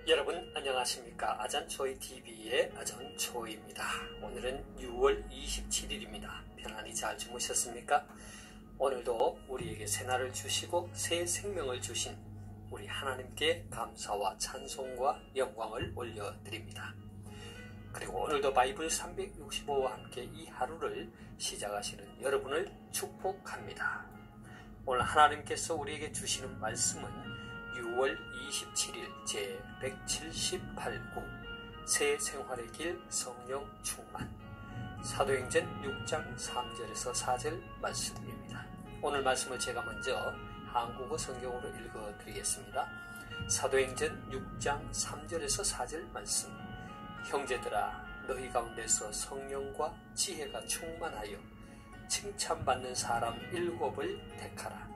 여러분 안녕하십니까? 아전초이TV의 아전초이입니다. 오늘은 6월 27일입니다. 편안히 잘 주무셨습니까? 오늘도 우리에게 새날을 주시고 새 생명을 주신 우리 하나님께 감사와 찬송과 영광을 올려드립니다. 그리고 오늘도 바이블 365와 함께 이 하루를 시작하시는 여러분을 축복합니다. 오늘 하나님께서 우리에게 주시는 말씀은 6월 27일 제 178구 새 생활의 길 성령 충만 사도행전 6장 3절에서 4절 말씀입니다. 오늘 말씀을 제가 먼저 한국어 성경으로 읽어드리겠습니다. 사도행전 6장 3절에서 4절 말씀. 형제들아, 너희 가운데서 성령과 지혜가 충만하여 칭찬받는 사람 7을 택하라.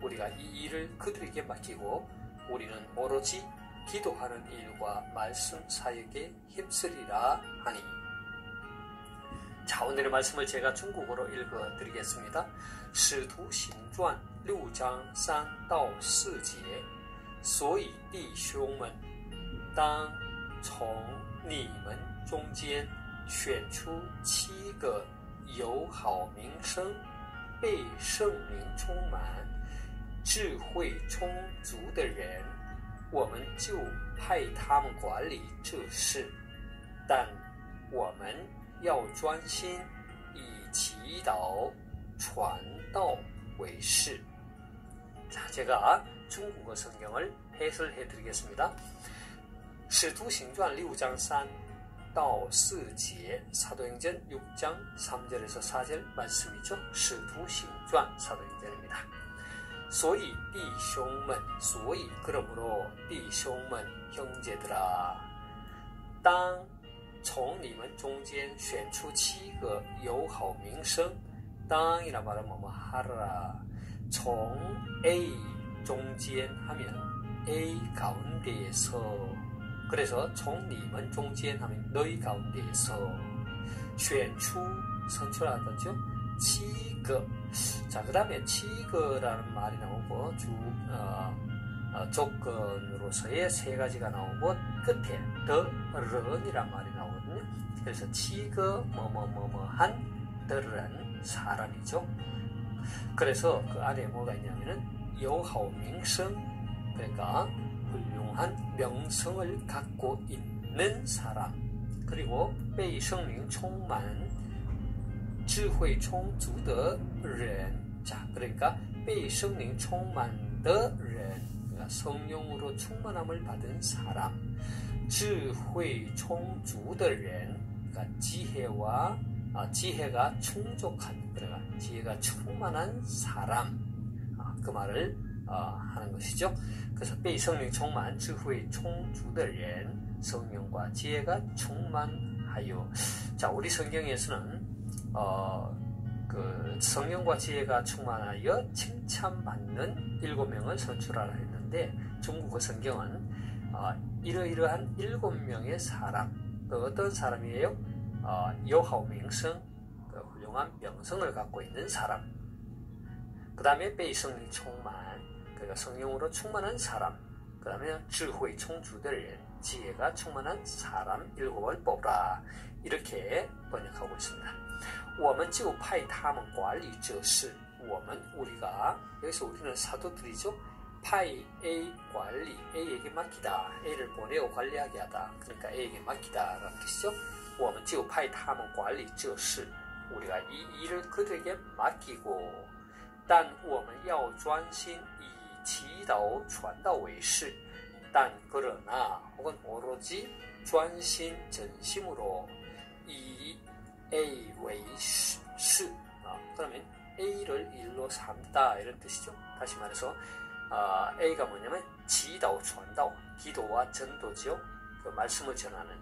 우리가 이 일을 그들에게 맡기고 우리는 오로지 기도하는 일과 말씀 사역에 힘쓰리라 하니. 자, 오늘의 말씀을 제가 중국어로 읽어드리겠습니다. 使徒行传6章3到4节所以弟兄们当从你们中间选出7个有好名声被圣灵充满智慧充足的人，我们就派他们管理这事，但我们要专心以祈祷传道为事。 자, 제가 중국어 성경을 해설해 드리겠습니다. 使徒行传6장 3到4节 사도행전 6장 3절에서 4절 말씀이죠. 使徒行传 사도행전입니다. 所以弟兄们 所以 그러므로 弟兄们 형제들아 当从你们中间选出7个有好名声 땅이라 말하면 뭐뭐 하라. 从 A 中间 하면 A 가운데에서 그래서 从你们中间 하면 너희 가운데에서 选出 선출하다죠. 7个 자, 그 다음에 7거라는 말이 나오고 조건으로서의 3가지가 나오고 끝에 더런이란 말이 나오거든요. 그래서 7거 뭐뭐뭐뭐한 더런 사람이죠. 그래서 그 안에 뭐가 있냐면은 有好名声 그러니까 훌륭한 명성을 갖고 있는 사람, 그리고 被圣灵充满智慧充足的人. 자, 그러니까 被圣灵充满的人, 그러니까 성령으로 충만함을 받은 사람. 智慧充足的人, 그러니까 지혜가 충족한, 그러니까 지혜가 충만한 사람. 그 말을 하는 것이죠. 그래서 被圣灵充满智慧充足的人, 성령과 지혜가 충만하여. 자, 우리 성경에서는 그 성령과 지혜가 충만하여 칭찬받는 7명을 선출하라 했는데, 중국어 성경은 이러이러한 7명의 사람, 어떤 사람이에요? 有好名声, 훌륭한 명성을 갖고 있는 사람. 그 다음에 被圣灵充满, 그러니까 성령으로 충만한 사람. 그 다음에 智慧充足的人, 지혜가 충만한 사람 7을 뽑라. 이렇게 번역하고 있습니다. 我们就派他们管理这事. 우리가, 여기서 우리는 사도들이죠. 派 A 관리, A에게 맡기다. A를 보내고 관리하게 하다. 그러니까 A에게 맡기다 라는 뜻이죠. 我们就派他们管理这事. 우리가 이 일을 그들에게 맡기고, 但我们要专心以祈祷传道为事. 단 그러나 혹은 오로지 专心 전심으로 이 A 为事. 그러면 A를 일로 삼다 이런 뜻이죠. 다시 말해서 A가 뭐냐면 祈祷传道, 기도와 전도죠. 그 말씀을 전하는.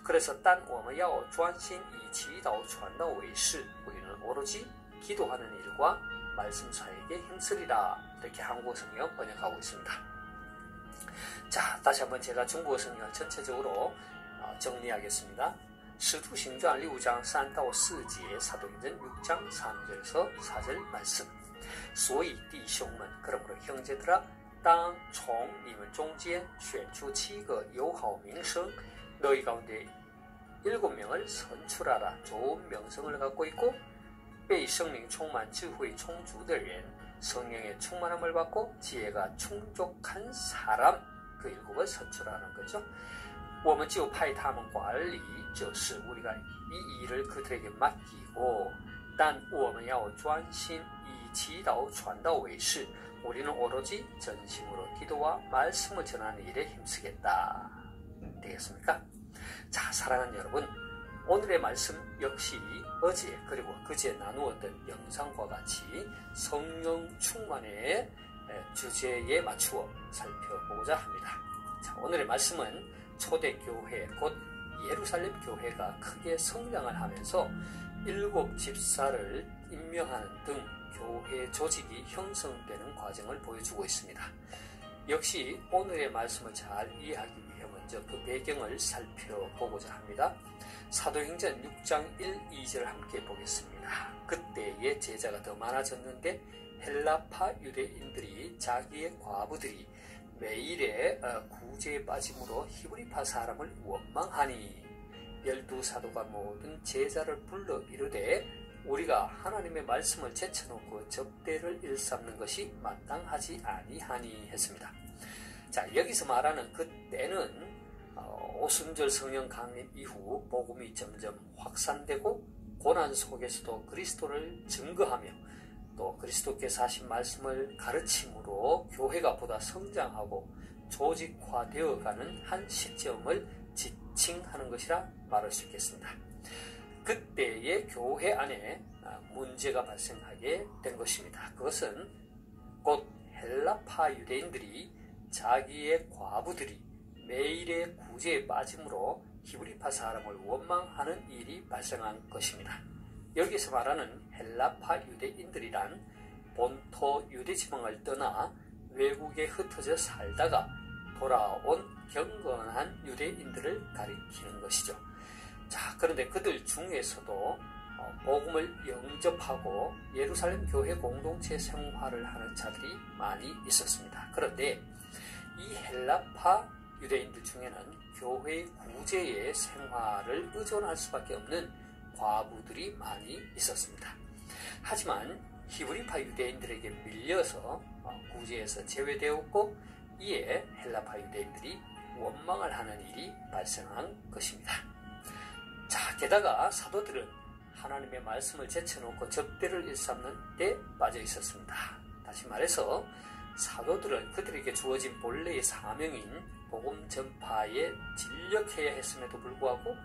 그래서 但我们要专心以祈祷传道为事. 우리는 오로지 기도하는 일과 말씀 사역에 힘쓰리라. 이렇게 한국어 성경 번역하고 있습니다. 자, 다시 한번 제가 중국어 성경을 전체적으로 정리하겠습니다. 使徒行传6장 3到4节 사도행전 6장 3절에서 4절 말씀. 所以弟兄们, 그러므로 형제들아, 当从你们中间选出7个有好名声, 너희 가운데 7명을 선출하라. 좋은 명성을 갖고 있고 被圣灵充满智慧充足的人, 성령의 충만함을 받고 지혜가 충족한 사람, 그 7을 선출하는 거죠. 我们就派他们管理这事, 우리가 이 일을 그들에게 맡기고, 但我们要专心以祈祷传道为事. 우리는 오로지 전심으로 기도와 말씀을 전하는 일에 힘쓰겠다. 되겠습니까? 자, 사랑하는 여러분, 오늘의 말씀 역시 어제 그리고 그제 나누었던 영상과 같이 성령 충만의 주제에 맞추어 살펴보고자 합니다. 자, 오늘의 말씀은 초대교회 곧 예루살렘 교회가 크게 성장을 하면서 7 집사를 임명하는 등 교회 조직이 형성되는 과정을 보여주고 있습니다. 역시 오늘의 말씀을 잘 이해하기 위해 먼저 그 배경을 살펴보고자 합니다. 사도행전 6장 1, 2절 함께 보겠습니다. 그때의 제자가 더 많아졌는데 헬라파 유대인들이 자기의 과부들이 매일의 구제에 빠짐으로 히브리파 사람을 원망하니 12사도가 모든 제자를 불러 이르되 우리가 하나님의 말씀을 제쳐놓고 접대를 일삼는 것이 마땅하지 아니하니 했습니다. 자, 여기서 말하는 그때는 오순절 성령 강림 이후 복음이 점점 확산되고 고난 속에서도 그리스도를 증거하며 또 그리스도께서 하신 말씀을 가르침으로 교회가 보다 성장하고 조직화되어가는 한 시점을 지칭하는 것이라 말할 수 있겠습니다. 그때의 교회 안에 문제가 발생하게 된 것입니다. 그것은 곧 헬라파 유대인들이 자기의 과부들이 매일의 구제에 빠짐으로 히브리파 사람을 원망하는 일이 발생한 것입니다. 여기서 말하는 헬라파 유대인들이란 본토 유대지방을 떠나 외국에 흩어져 살다가 돌아온 경건한 유대인들을 가리키는 것이죠. 자, 그런데 그들 중에서도 복음을 영접하고 예루살렘 교회 공동체 생활을 하는 자들이 많이 있었습니다. 그런데 이 헬라파 유대인들 중에는 교회의 구제의 생활을 의존할 수밖에 없는 과부들이 많이 있었습니다. 하지만 히브리파 유대인들에게 밀려서 구제에서 제외되었고 이에 헬라파 유대인들이 원망을 하는 일이 발생한 것입니다. 자, 게다가 사도들은 하나님의 말씀을 제쳐놓고 접대를 일삼는 데 빠져 있었습니다. 다시 말해서 사도들은 그들에게 주어진 본래의 사명인 복음 전파에 진력해야 했음에도 불구하고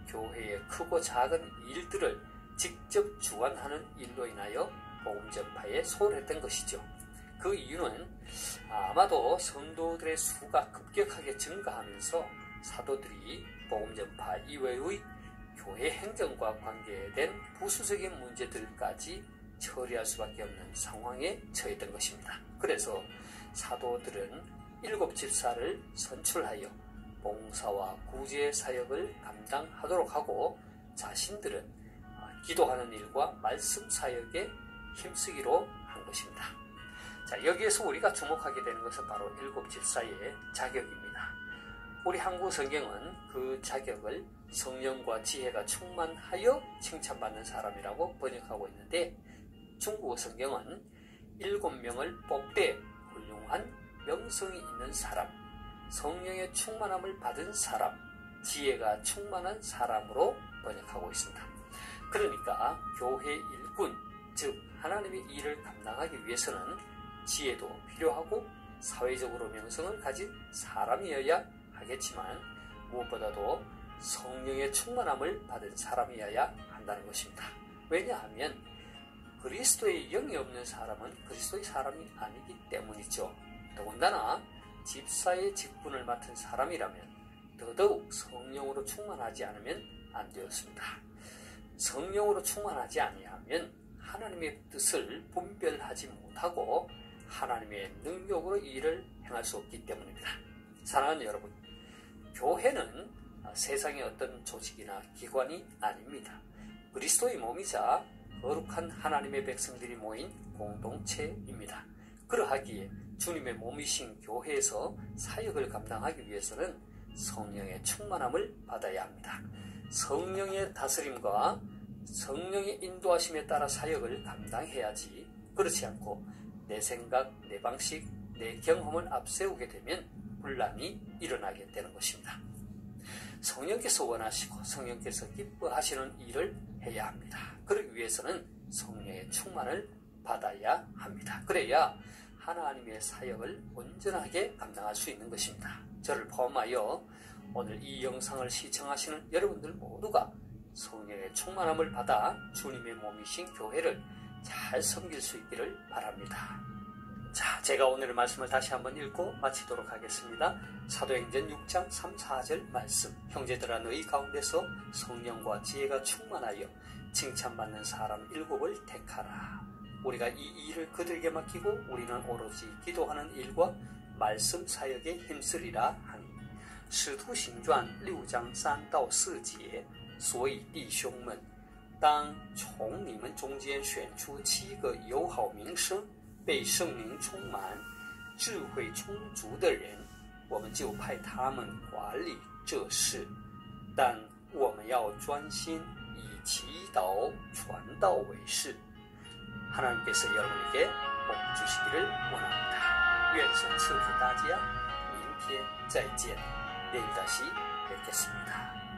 교회의 크고 작은 일들을 직접 주관하는 일로 인하여 복음 전파에 소홀했던 것이죠. 그 이유는 아마도 성도들의 수가 급격하게 증가하면서 사도들이 복음 전파 이외의 교회 행정과 관계된 부수적인 문제들까지 처리할 수밖에 없는 상황에 처했던 것입니다. 그래서 사도들은 7 집사를 선출하여 봉사와 구제 사역을 감당하도록 하고 자신들은 기도하는 일과 말씀 사역에 힘쓰기로 한 것입니다. 자, 여기에서 우리가 주목하게 되는 것은 바로 7 집사의 자격입니다. 우리 한국 성경은 그 자격을 성령과 지혜가 충만하여 칭찬받는 사람이라고 번역하고 있는데 중국어 성경은 7명을 뽑되 훌륭한 명성이 있는 사람, 성령의 충만함을 받은 사람, 지혜가 충만한 사람으로 번역하고 있습니다. 그러니까 교회 일꾼, 즉 하나님의 일을 감당하기 위해서는 지혜도 필요하고 사회적으로 명성을 가진 사람이어야 하겠지만 무엇보다도 성령의 충만함을 받은 사람이어야 한다는 것입니다. 왜냐하면 그리스도의 영이 없는 사람은 그리스도의 사람이 아니기 때문이죠. 더군다나 집사의 직분을 맡은 사람이라면 더더욱 성령으로 충만하지 않으면 안 되었습니다. 성령으로 충만하지 아니하면 하나님의 뜻을 분별하지 못하고 하나님의 능력으로 일을 행할 수 없기 때문입니다. 사랑하는 여러분, 교회는 세상의 어떤 조직이나 기관이 아닙니다. 그리스도의 몸이자 거룩한 하나님의 백성들이 모인 공동체입니다. 그러하기에 주님의 몸이신 교회에서 사역을 감당하기 위해서는 성령의 충만함을 받아야 합니다. 성령의 다스림과 성령의 인도하심에 따라 사역을 감당해야지, 그렇지 않고 내 생각, 내 방식, 내 경험을 앞세우게 되면 분란이 일어나게 되는 것입니다. 성령께서 원하시고 성령께서 기뻐하시는 일을 해야 합니다. 그러기 위해서는 성령의 충만을 받아야 합니다. 그래야 하나님의 사역을 온전하게 감당할 수 있는 것입니다. 저를 포함하여 오늘 이 영상을 시청하시는 여러분들 모두가 성령의 충만함을 받아 주님의 몸이신 교회를 잘 섬길 수 있기를 바랍니다. 자, 제가 오늘의 말씀을 다시 한번 읽고 마치도록 하겠습니다. 사도행전 6장 3, 4절 말씀. 형제들아, 너희 가운데서 성령과 지혜가 충만하여 칭찬받는 사람 7을 택하라. 우리가 이 일을 그들에게 맡기고 우리는 오로지 기도하는 일과 말씀 사역에 힘쓰리라 하니. 使徒行传6章3到4节，所以弟兄们，当从你们中间选出7个友好名声、被圣灵充满、智慧充足的人，我们就派他们管理这事。但我们要专心以祈祷传道为事。 하나님께서 여러분에게 복 주시기를 원합니다. 愿神赐福大家，明天再见。 내일 다시 뵙겠습니다.